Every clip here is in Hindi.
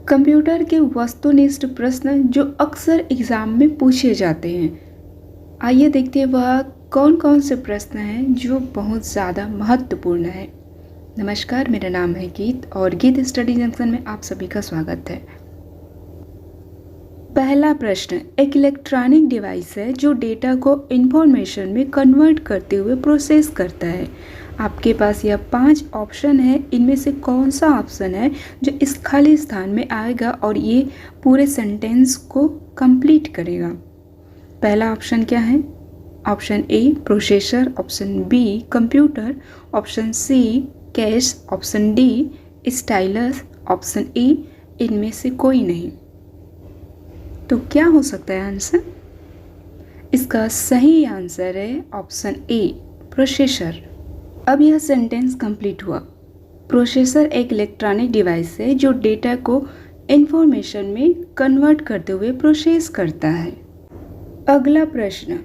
कंप्यूटर के वस्तुनिष्ठ प्रश्न जो अक्सर एग्जाम में पूछे जाते हैं। आइए देखते हैं वह कौन कौन से प्रश्न हैं जो बहुत ज़्यादा महत्वपूर्ण है। नमस्कार, मेरा नाम है गीत और गीत स्टडी जंक्शन में आप सभी का स्वागत है। पहला प्रश्न, एक इलेक्ट्रॉनिक डिवाइस है जो डेटा को इंफॉर्मेशन में कन्वर्ट करते हुए प्रोसेस करता है। आपके पास यह 5 ऑप्शन है, इनमें से कौन सा ऑप्शन है जो इस खाली स्थान में आएगा और ये पूरे सेंटेंस को कंप्लीट करेगा। पहला ऑप्शन क्या है? Option A processor, option B computer, option C cache, option D stylus, option E इनमें से कोई नहीं। तो क्या हो सकता है आंसर? इसका सही आंसर है ऑप्शन ए प्रोसेसर। अब यह सेंटेंस कंप्लीट हुआ। प्रोसेसर एक इलेक्ट्रॉनिक डिवाइस है जो डेटा को इंफॉर्मेशन में कन्वर्ट करते हुए प्रोसेस करता है। अगला प्रश्न,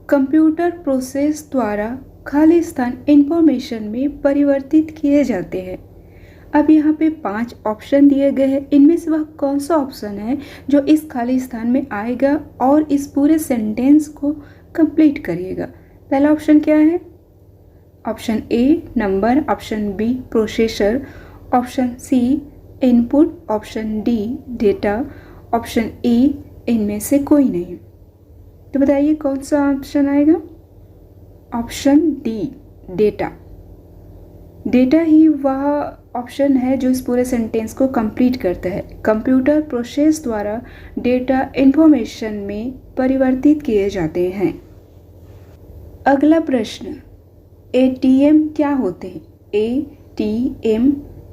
कंप्यूटर प्रोसेस द्वारा खाली स्थान इंफॉर्मेशन में परिवर्तित किए जाते हैं। अब यहाँ पे 5 ऑप्शन दिए गए हैं, इनमें से वह कौन सा ऑप्शन है जो इस खाली स्थान में आएगा और इस पूरे सेंटेंस को कंप्लीट करिएगा। पहला ऑप्शन क्या है? Option A number, option B processor, option C input, option D data, option E इनमें से कोई नहीं। तो बताइए कौन सा ऑप्शन आएगा? Option D data. डेटा ही वह ऑप्शन है जो इस पूरे सेंटेंस को कंप्लीट करता है। कंप्यूटर प्रोसेस द्वारा डेटा इंफॉर्मेशन में परिवर्तित किए जाते हैं। अगला प्रश्न, एटीएम क्या होते हैं? एटीएम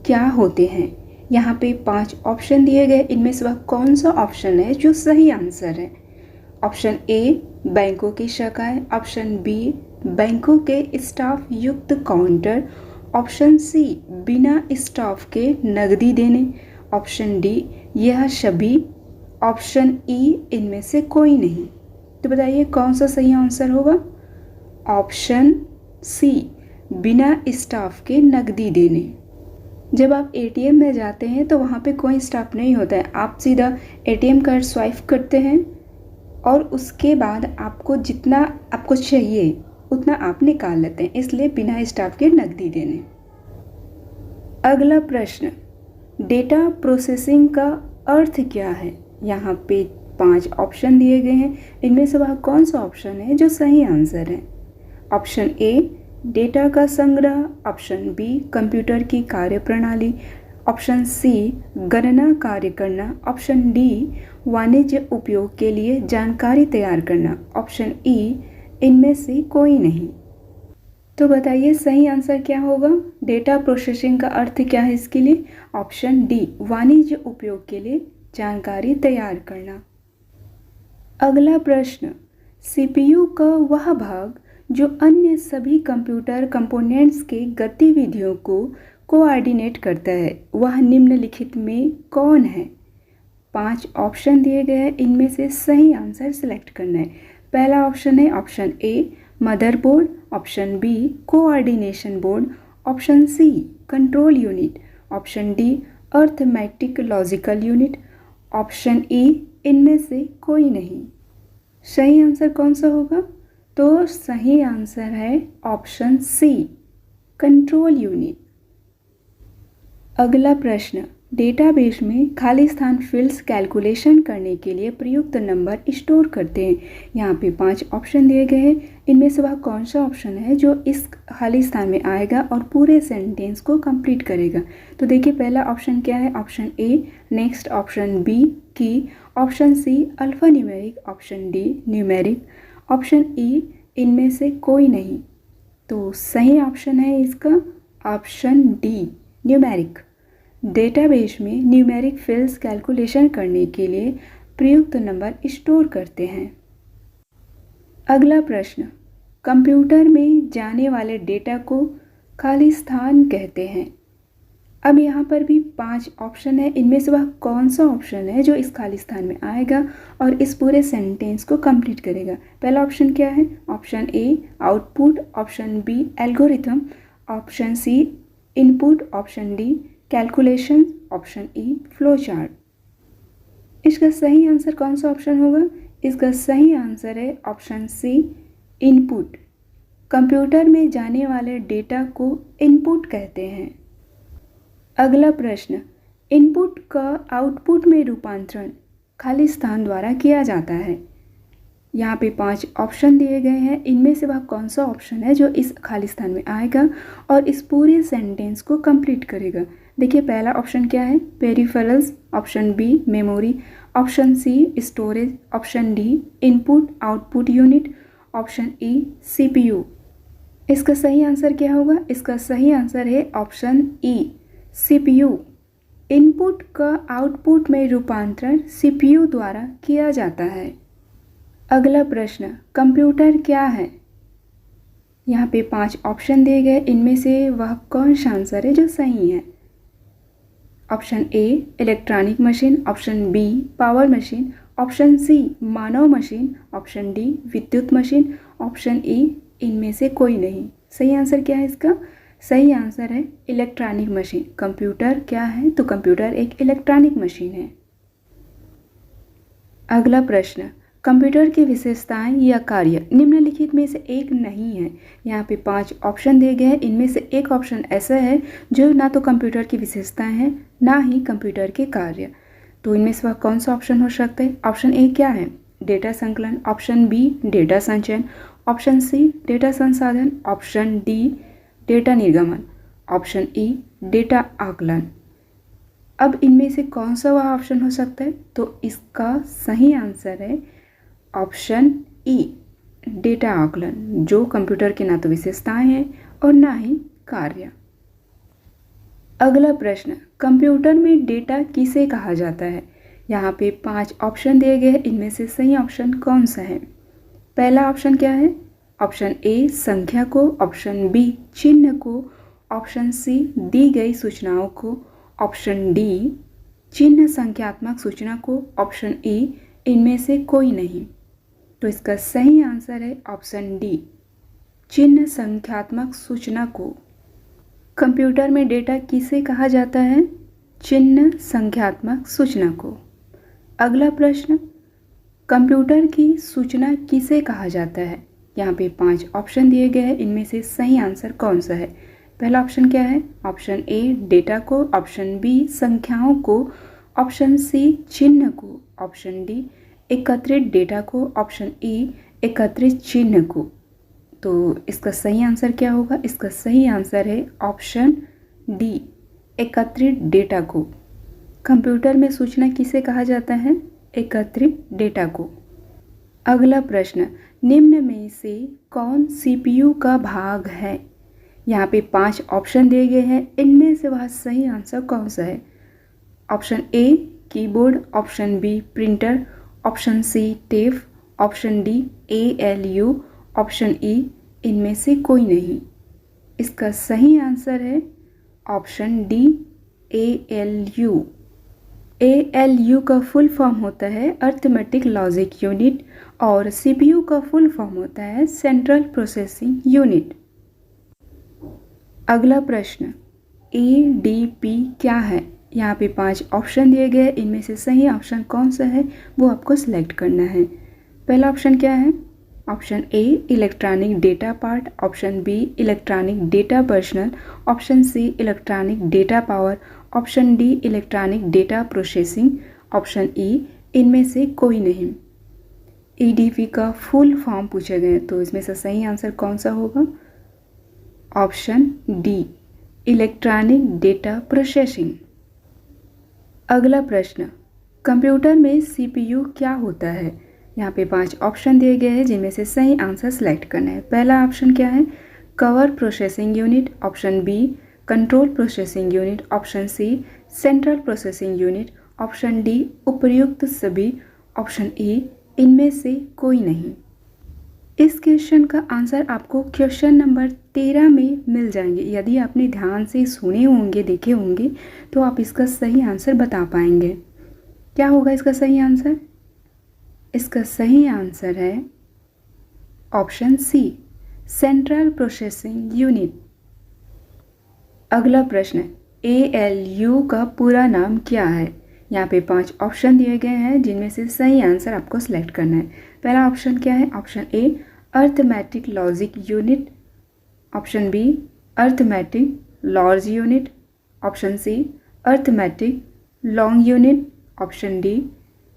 क्या होते हैं? यहाँ पे 5 ऑप्शन दिए गए, इनमें से वह कौन सा ऑप्शन है जो सही आंसर है? ऑप्शन ए बैंकों की शाखाएं, ऑप्शन बी बैंकों के स्टाफ युक्त काउंटर, ऑप्शन सी बिना स्टाफ के नकदी देने, ऑप्शन डी यह सभी, ऑप्शन ई इनमें से कोई नहीं। तो बताइए कौन सा सही आंसर होगा? ऑप्शन सी बिना स्टाफ के नकदी देने। जब आप एटीएम में जाते हैं तो वहाँ पे कोई स्टाफ नहीं होता है, आप सीधा एटीएम कार्ड स्वाइप करते हैं और उसके बाद आपको जितना आपको चाहिए उतना आप निकाल लेते हैं, इसलिए बिना स्टाफ के नकदी देने। अगला प्रश्न, डेटा प्रोसेसिंग का अर्थ क्या है? यहाँ पे 5 ऑप्शन दिए गए हैं, इनमें से वह कौन सा ऑप्शन है जो सही आंसर है? ऑप्शन ए डेटा का संग्रह, ऑप्शन बी कंप्यूटर की कार्यप्रणाली, ऑप्शन सी गणना कार्य करना, ऑप्शन डी वाणिज्य उपयोग के लिए जानकारी तैयार करना, ऑप्शन ई इनमें से कोई नहीं। तो बताइए सही आंसर क्या होगा? डेटा प्रोसेसिंग का अर्थ क्या है इसके लिए? ऑप्शन डी वाणिज्य उपयोग के लिए जानकारी तैयार करना। अगला प्रश्न, सीपीयू का वह भाग जो अन्य सभी कंप्यूटर कंपोनेंट्स के गतिविधियों को कोऑर्डिनेट करता है, वह निम्नलिखित में कौन है? 5 ऑप्शन दिए गए हैं, इनमें से सही आंसर सिलेक्ट करना है। पहला ऑप्शन है option A motherboard, option B coordination board, option C control unit, option D arithmetic logical unit, option E इनमें से कोई नहीं। सही आंसर कौन सा होगा? तो सही आंसर है ऑप्शन सी कंट्रोल यूनिट। अगला प्रश्न, डेटाबेस में खाली स्थान फील्ड्स कैलकुलेशन करने के लिए प्रयुक्त नंबर स्टोर करते हैं। यहाँ पे 5 ऑप्शन दिए गए हैं, इनमें से वह कौन सा ऑप्शन है जो इस खाली स्थान में आएगा और पूरे सेंटेंस को कंप्लीट करेगा? तो देखिए पहला ऑप्शन क्या है? Option A next, option B key, option C alpha numeric, option D numeric, option E इनमें से कोई नहीं। तो सही ऑप्शन है इसका ऑप्शन डी न्यूमेरिक। डेटाबेस में न्यूमेरिक फील्ड्स कैलकुलेशन करने के लिए प्रयुक्त नंबर स्टोर करते हैं। अगला प्रश्न, कंप्यूटर में जाने वाले डेटा को खाली स्थान कहते हैं। अब यहाँ पर भी 5 ऑप्शन है, इनमें से वह कौन सा ऑप्शन है जो इस खाली स्थान में आएगा और इस पूरे सेंटेंस को कंप्लीट करेगा? पहला ऑप्शन क्या है? Option A output, option B algorithm, option C input, option D calculation, option E flow chart. इसका सही आंसर कौन सा ऑप्शन होगा? इसका सही आंसर है ऑप्शन सी, इनपुट। कंप्यूटर में जाने वाले डेटा को इनपुट कहते हैं। अगला प्रश्न, इनपुट का आउटपुट में रूपांतरण खाली स्थान द्वारा किया जाता है। यहाँ पे 5 ऑप्शन दिए गए हैं, इनमें से वह कौन सा ऑप्शन है जो इस खाली स्थान में आएगा और इस पूरे सेंटेंस को कंप्लीट करेगा। देखिए पहला ऑप्शन क्या है? Peripherals, option B memory, option C storage, option D input output unit, option E CPU. इसका सही आंसर क्या होगा? इसका सही आंसर है ऑप्शन ई सीपीयू। इनपुट का आउटपुट में रूपांतरण सीपीयू द्वारा किया जाता है। अगला प्रश्न, कंप्यूटर क्या है? यहाँ पे 5 ऑप्शन दिए गए, इनमें से वह कौन सा आंसर है जो सही है? Option A electronic machine, option B power machine, option C मानव मशीन, ऑप्शन डी विद्युत मशीन, ऑप्शन ई इनमें से कोई नहीं। सही आंसर क्या है इसका? सही आंसर है इलेक्ट्रॉनिक मशीन। कंप्यूटर क्या है? तो कंप्यूटर एक इलेक्ट्रॉनिक मशीन है। अगला प्रश्न, कंप्यूटर की विशेषताएं या कार्य निम्नलिखित में से एक नहीं है। यहाँ पे 5 ऑप्शन दिए गए हैं, इनमें से एक ऑप्शन ऐसा है जो ना तो कंप्यूटर की विशेषताएं हैं ना ही कंप्यूटर के कार्य। तो इनमें से वह कौन सा ऑप्शन हो सकता है? ऑप्शन ए क्या है? डेटा संकलन, ऑप्शन बी डेटा संचयन, ऑप्शन सी डेटा संसाधन, ऑप्शन डी डेटा निर्गमन, ऑप्शन ई डेटा आकलन। अब इनमें से कौन सा वह ऑप्शन हो सकता है? तो इसका सही आंसर है ऑप्शन ई डेटा आकलन, जो कंप्यूटर की ना तो विशेषताएं हैं और ना ही कार्य। अगला प्रश्न, कंप्यूटर में डेटा किसे कहा जाता है? यहाँ पे 5 ऑप्शन दिए गए हैं, इनमें से सही ऑप्शन कौन सा है? पहला ऑप्शन क्या है? ऑप्शन ए संख्या को, ऑप्शन बी चिन्ह को, ऑप्शन सी दी गई सूचनाओं को, ऑप्शन डी चिन्ह संख्यात्मक सूचना को, ऑप्शन ई इनमें से कोई नहीं। तो इसका सही आंसर है ऑप्शन डी चिन्ह संख्यात्मक सूचना को। कंप्यूटर में डेटा किसे कहा जाता है? चिन्ह संख्यात्मक सूचना को। अगला प्रश्न, कंप्यूटर की सूचना किसे कहा जाता है? यहाँ पे 5 ऑप्शन दिए गए हैं, इनमें से सही आंसर कौन सा है? पहला ऑप्शन क्या है? ऑप्शन ए डेटा को, ऑप्शन बी संख्याओं को, ऑप्शन सी चिन्ह को, ऑप्शन डी एकत्रित डेटा को, ऑप्शन ई एकत्रित चिन्ह को। तो इसका सही आंसर क्या होगा? इसका सही आंसर है ऑप्शन डी एकत्रित डेटा को। कंप्यूटर में सूचना किसे कहा जाता है? एकत्रित डेटा को। अगला प्रश्न, निम्न में से कौन सीपीयू का भाग है? यहाँ पे 5 ऑप्शन दिए गए हैं, इनमें से वह सही आंसर कौन सा है? Option A keyboard, option B printer, option C tape, option D ALU, option E इनमें से कोई नहीं। इसका सही आंसर है ऑप्शन डी ALU। ALU का फुल फॉर्म होता है अर्थमेटिक लॉजिक यूनिट और CPU का फुल फॉर्म होता है सेंट्रल प्रोसेसिंग यूनिट। अगला प्रश्न, ADP क्या है? यहाँ पे 5 ऑप्शन दिए गए, इनमें से सही ऑप्शन कौन सा है वो आपको सिलेक्ट करना है। पहला ऑप्शन क्या है? Option A electronic data part, option B electronic data personal, option C electronic data power, option D electronic data processing, option E इनमें से कोई नहीं। ADP का फुल फॉर्म पूछे गए, तो इसमें से सही आंसर कौन सा होगा? Option D electronic data processing. अगला प्रश्न, कंप्यूटर में CPU क्या होता है? यहाँ पे 5 ऑप्शन दिए गए हैं, जिनमें से सही आंसर सेलेक्ट करना है। पहला ऑप्शन क्या है? Cover processing unit, option B control processing unit, option C central processing unit, option D उपर्युक्त सभी, ऑप्शन ई इनमें से कोई नहीं। इस क्वेश्चन का आंसर आपको क्वेश्चन नंबर 13 में मिल जाएंगे। यदि आपने ध्यान से सुने होंगे, देखे होंगे, तो आप इसका सही आंसर बता पाएंगे। क्या होगा इसका सही आंसर? इसका सही आंसर है option C central processing unit. अगला प्रश्न, ALU का पूरा नाम क्या है? यहाँ पे 5 ऑप्शन दिए गए हैं जिनमें से सही आंसर आपको सिलेक्ट करना है। पहला ऑप्शन क्या है? Option A arithmetic logic unit, option B arithmetic large unit, option C arithmetic long unit, option D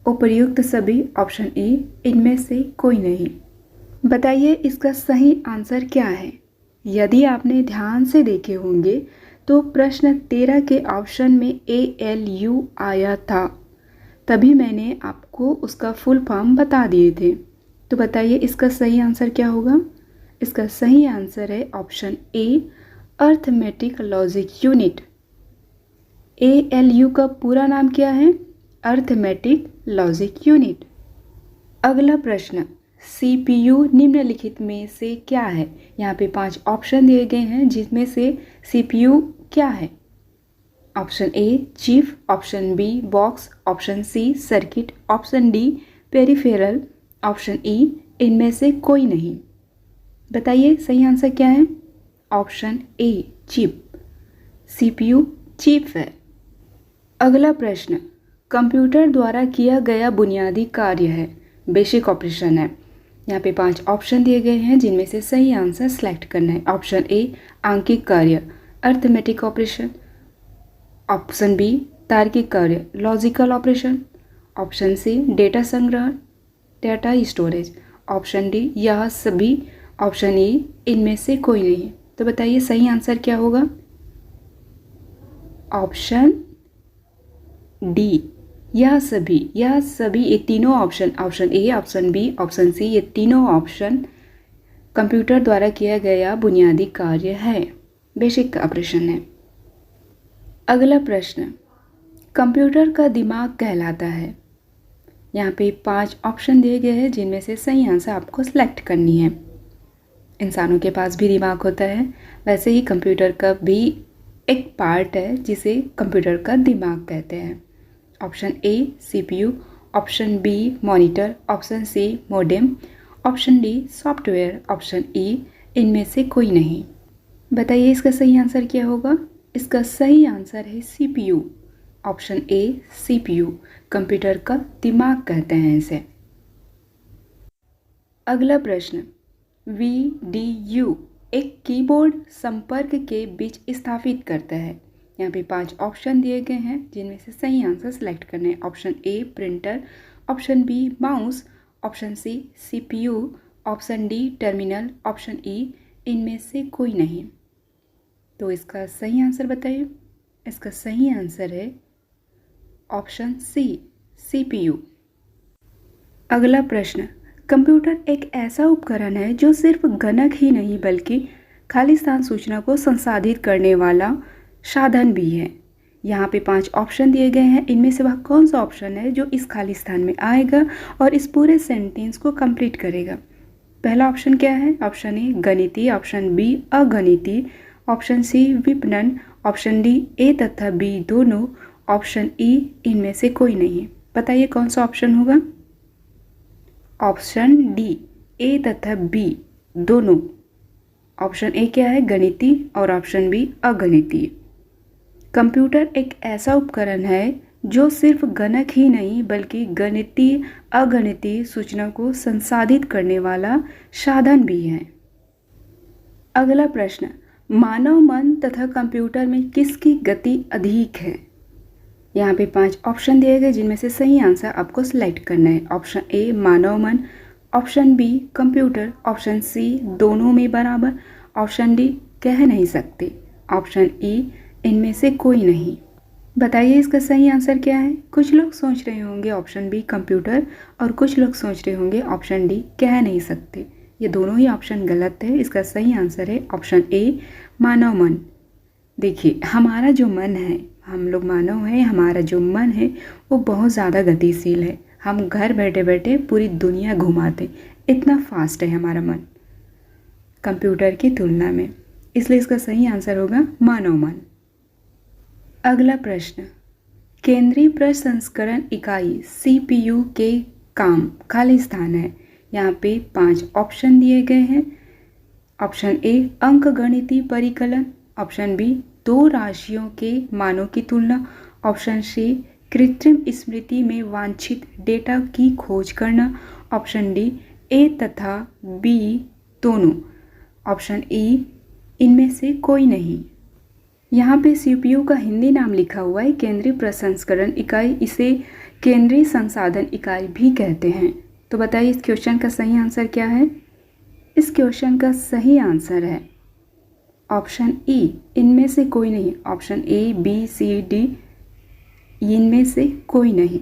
उपर्युक्त सभी, ऑप्शन ई इनमें से कोई नहीं। बताइए इसका सही आंसर क्या है? यदि आपने ध्यान से देखे होंगे तो प्रश्न 13 के ऑप्शन में ALU आया था, तभी मैंने आपको उसका फुल फॉर्म बता दिए थे। तो बताइए इसका सही आंसर क्या होगा? इसका सही आंसर है option A arithmetic logic unit. ALU का पूरा नाम क्या है? Arithmetic logic unit. अगला प्रश्न, CPU निम्नलिखित में से क्या है? यहाँ पे 5 ऑप्शन दिए गए हैं जिसमें से CPU क्या है? Option A chip, option B box, option C circuit, option D peripheral, option E इनमें से कोई नहीं। बताइए सही आंसर क्या है? Option A chip, CPU chip है। अगला प्रश्न, कंप्यूटर द्वारा किया गया बुनियादी कार्य है, बेसिक ऑपरेशन है। यहाँ पे 5 ऑप्शन दिए गए हैं जिनमें से सही आंसर सेलेक्ट करना है। ऑप्शन ए आंकिक कार्य अर्थमेटिक ऑपरेशन, ऑप्शन बी तार्किक कार्य logical operation, option C data संग्रहण डेटा स्टोरेज, ऑप्शन डी यह सभी, ऑप्शन ई इनमें से कोई नहीं। तो बताइए सही आंसर क्या होगा? ऑप्शन डी यह सभी ये तीनों option, option A, option B, option C, ये तीनों ऑप्शन कंप्यूटर द्वारा किया गया बुनियादी कार्य है, बेसिक ऑपरेशन है। अगला प्रश्न, कंप्यूटर का दिमाग कहलाता है। यहाँ पे 5 ऑप्शन दिए गए हैं जिनमें से सही आंसर आपको सिलेक्ट करनी है। इंसानों के पास भी दिमाग होता है, वैसे ही कंप्यूटर का भी एक पार्ट है जिसे कंप्यूटर का दिमाग कहते हैं। Option A CPU, option B monitor, option C modem, option D software, option E इनमें से कोई नहीं। बताइए इसका सही आंसर क्या होगा? इसका सही आंसर है CPU, option A CPU, computer का दिमाग कहते हैं इसे। अगला प्रश्न, VDU एक कीबोर्ड संपर्क के बीच स्थापित करता है। यहाँ पे 5 ऑप्शन दिए गए हैं जिनमें से सही आंसर सेलेक्ट करने हैं। Option A printer, option B mouse, option C CPU, option D terminal, option E इनमें से कोई नहीं। तो इसका सही आंसर बताइए। इसका सही आंसर है ऑप्शन सी CPU। अगला प्रश्न, कंप्यूटर एक ऐसा उपकरण है जो सिर्फ गणक ही नहीं बल्कि खालिस्तान सूचना को संसाधित करने वाला साधन भी है। यहाँ पे 5 ऑप्शन दिए गए हैं, इनमें से वह कौन सा ऑप्शन है जो इस खालिस्तान में आएगा और इस पूरे सेंटेंस को कंप्लीट करेगा? पहला ऑप्शन क्या है? ऑप्शन ए गणितीय, ऑप्शन बी अगणितीय, ऑप्शन सी विपणन, ऑप्शन डी ए तथा बी दोनों, ऑप्शन ई इनमें से कोई नहीं। बताइए कौन सा ऑप्शन होगा? ऑप्शन डी ए तथा बी दोनों। ऑप्शन ए क्या है? गणितीय और ऑप्शन बी अगणितीय। कंप्यूटर एक ऐसा उपकरण है जो सिर्फ गणक ही नहीं बल्कि गणितीय अगणितीय सूचना को संसाधित करने वाला साधन भी है। अगला प्रश्न, मानव मन तथा कंप्यूटर में किसकी गति अधिक है? यहाँ पे 5 ऑप्शन दिए गए जिनमें से सही आंसर आपको सिलेक्ट करना है। ऑप्शन ए मानव मन, option B computer, option C दोनों में बराबर, ऑप्शन डी कह नहीं सकते, ऑप्शन ई इनमें से कोई नहीं। बताइए इसका सही आंसर क्या है? कुछ लोग सोच रहे होंगे ऑप्शन बी कंप्यूटर और कुछ लोग सोच रहे होंगे ऑप्शन डी कह नहीं सकते। ये दोनों ही ऑप्शन गलत है। इसका सही आंसर है ऑप्शन ए मानव मन। देखिए हमारा जो मन है, हम लोग मानव हैं, हमारा जो मन है वो बहुत ज़्यादा गतिशील है। हम घर बैठे बैठे पूरी दुनिया घुमाते, इतना फास्ट है हमारा मन कंप्यूटर की तुलना में। इसलिए इसका सही आंसर होगा मानव मन। अगला प्रश्न, केंद्रीय प्रसंस्करण इकाई CPU के काम खाली स्थान है। यहाँ पे 5 ऑप्शन दिए गए हैं। ऑप्शन ए अंकगणितीय परिकलन, ऑप्शन बी 2 राशियों के मानों की तुलना, ऑप्शन सी कृत्रिम स्मृति में वांछित डेटा की खोज करना। ऑप्शन डी ए तथा बी दोनों। ऑप्शन ई इनमें से कोई नहीं। यहाँ पे सीपीयू का हिंदी नाम लिखा हुआ है केंद्रीय प्रसंस्करण इकाई, इसे केंद्रीय संसाधन इकाई भी कहते हैं। तो बताइए इस क्वेश्चन का सही आंसर क्या है। इस क्वेश्चन का सही आंसर है ऑप्शन ई इनमें से कोई नहीं। Option A B C D इनमें से कोई नहीं।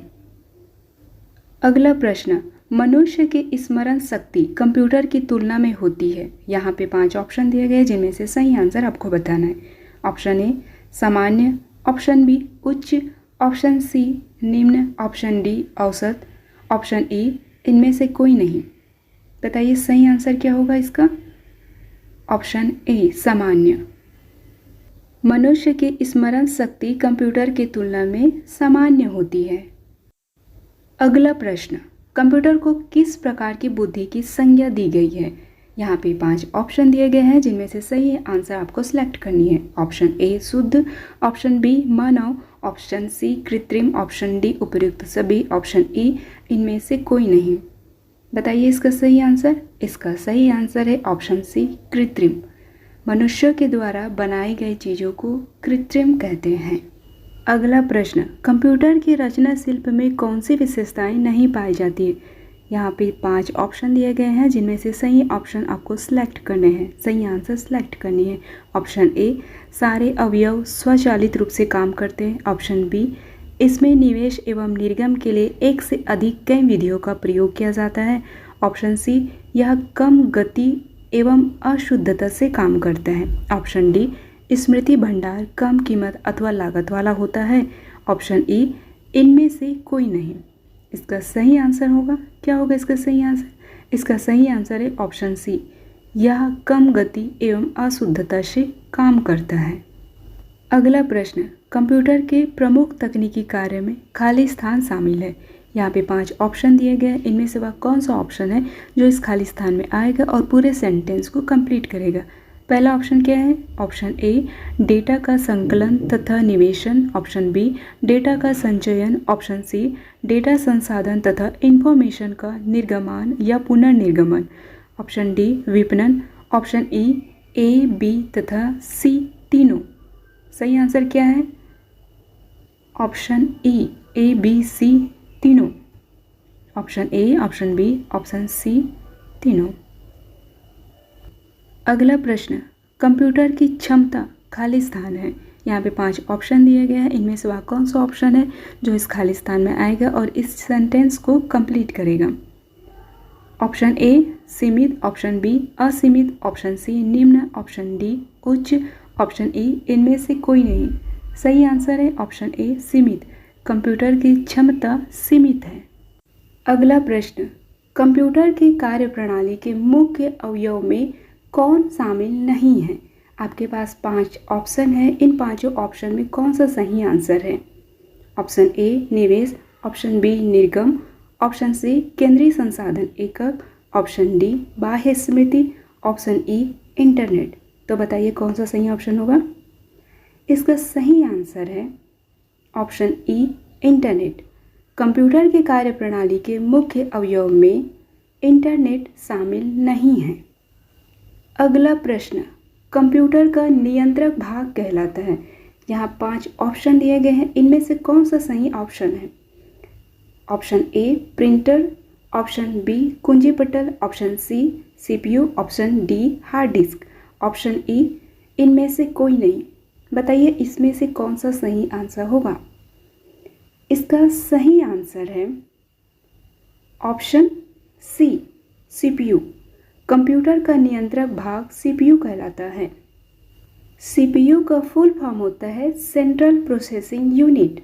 अगला प्रश्न, मनुष्य की स्मरण शक्ति कंप्यूटर की तुलना में होती है। यहाँ पे 5 ऑप्शन दिए गए जिनमें से सही आंसर आपको बताना है। ऑप्शन ए सामान्य, ऑप्शन बी उच्च, ऑप्शन सी निम्न, ऑप्शन डी औसत, ऑप्शन ई इनमें से कोई नहीं। बताइए सही आंसर क्या होगा इसका। ऑप्शन ए सामान्य। मनुष्य की स्मरण शक्ति कंप्यूटर की तुलना में सामान्य होती है। अगला प्रश्न, कंप्यूटर को किस प्रकार की बुद्धि की संज्ञा दी गई है। यहाँ पे 5 ऑप्शन दिए गए हैं जिनमें से सही आंसर आपको सिलेक्ट करनी है। ऑप्शन ए शुद्ध, ऑप्शन बी मानव, ऑप्शन सी कृत्रिम, ऑप्शन डी उपयुक्त सभी, ऑप्शन ई इनमें से कोई नहीं। बताइए इसका सही आंसर। इसका सही आंसर है ऑप्शन सी कृत्रिम। मनुष्य के द्वारा बनाई गई चीज़ों को कृत्रिम कहते हैं। अगला प्रश्न, कंप्यूटर की रचना शिल्प में कौन सी विशेषताएं नहीं पाई जाती है। यहाँ पे 5 ऑप्शन दिए गए हैं जिनमें से सही ऑप्शन आपको सिलेक्ट करने हैं, सही आंसर सिलेक्ट करनी है। ऑप्शन ए सारे अवयव स्वचालित रूप से काम करते हैं। ऑप्शन बी इसमें निवेश एवं निर्गम के लिए एक से अधिक कई विधियों का प्रयोग किया जाता है। ऑप्शन सी यह कम गति एवं अशुद्धता से काम करता है। ऑप्शन डी स्मृति भंडार कम कीमत अथवा लागत वाला होता है। ऑप्शन ई इनमें से कोई नहीं। इसका सही आंसर होगा, क्या होगा इसका सही आंसर। इसका सही आंसर है ऑप्शन सी, यह कम गति एवं अशुद्धता से काम करता है। अगला प्रश्न, कंप्यूटर के प्रमुख तकनीकी कार्य में खाली स्थान शामिल है। यहाँ पे 5 ऑप्शन दिए गए, इनमें से वह कौन सा ऑप्शन है जो इस खाली स्थान में आएगा और पूरे सेंटेंस को कंप्लीट करेगा। पहला ऑप्शन क्या है। ऑप्शन ए डेटा का संकलन तथा निवेशन, ऑप्शन बी डेटा का संचयन, ऑप्शन सी डेटा संसाधन तथा इंफॉर्मेशन का निर्गमन या पुनर्निर्गमन, ऑप्शन डी विपणन, ऑप्शन ई ए बी तथा सी तीनों। सही आंसर क्या है। ऑप्शन ई ए बी सी तीनों। Option A, option B, option C तीनों। अगला प्रश्न, कंप्यूटर की क्षमता खाली स्थान है। यहाँ पे 5 ऑप्शन दिए गए हैं, इनमें से वह कौन सा ऑप्शन है जो इस खाली स्थान में आएगा और इस सेंटेंस को कंप्लीट करेगा। ऑप्शन ए सीमित, ऑप्शन बी असीमित, ऑप्शन सी निम्न, ऑप्शन डी उच्च, ऑप्शन ई इनमें से कोई नहीं। सही आंसर है ऑप्शन ए सीमित। कंप्यूटर की क्षमता सीमित है। अगला प्रश्न, कंप्यूटर की कार्यप्रणाली के मुख्य अवयव में कौन शामिल नहीं है। आपके पास 5 ऑप्शन है, इन 5 ऑप्शन में कौन सा सही आंसर है। ऑप्शन ए निवेश, ऑप्शन बी निर्गम, ऑप्शन सी केंद्रीय संसाधन एकक, ऑप्शन डी बाह्य स्मृति, ऑप्शन ई इंटरनेट। तो बताइए कौन सा सही ऑप्शन होगा। इसका सही आंसर है ऑप्शन ई इंटरनेट। कंप्यूटर के कार्यप्रणाली के मुख्य अवयव में इंटरनेट शामिल नहीं है। अगला प्रश्न, कंप्यूटर का नियंत्रक भाग कहलाता है। यहाँ 5 ऑप्शन दिए गए हैं, इनमें से कौन सा सही ऑप्शन है। Option A printer, option B कुंजी पटल, option C CPU, option D hard disk, option E इनमें से कोई नहीं। बताइए इसमें से कौन सा सही आंसर होगा। इसका सही आंसर है ऑप्शन सी सीपीयू। कंप्यूटर का नियंत्रक भाग सीपीयू कहलाता है। सीपीयू का फुल फॉर्म होता है सेंट्रल प्रोसेसिंग यूनिट।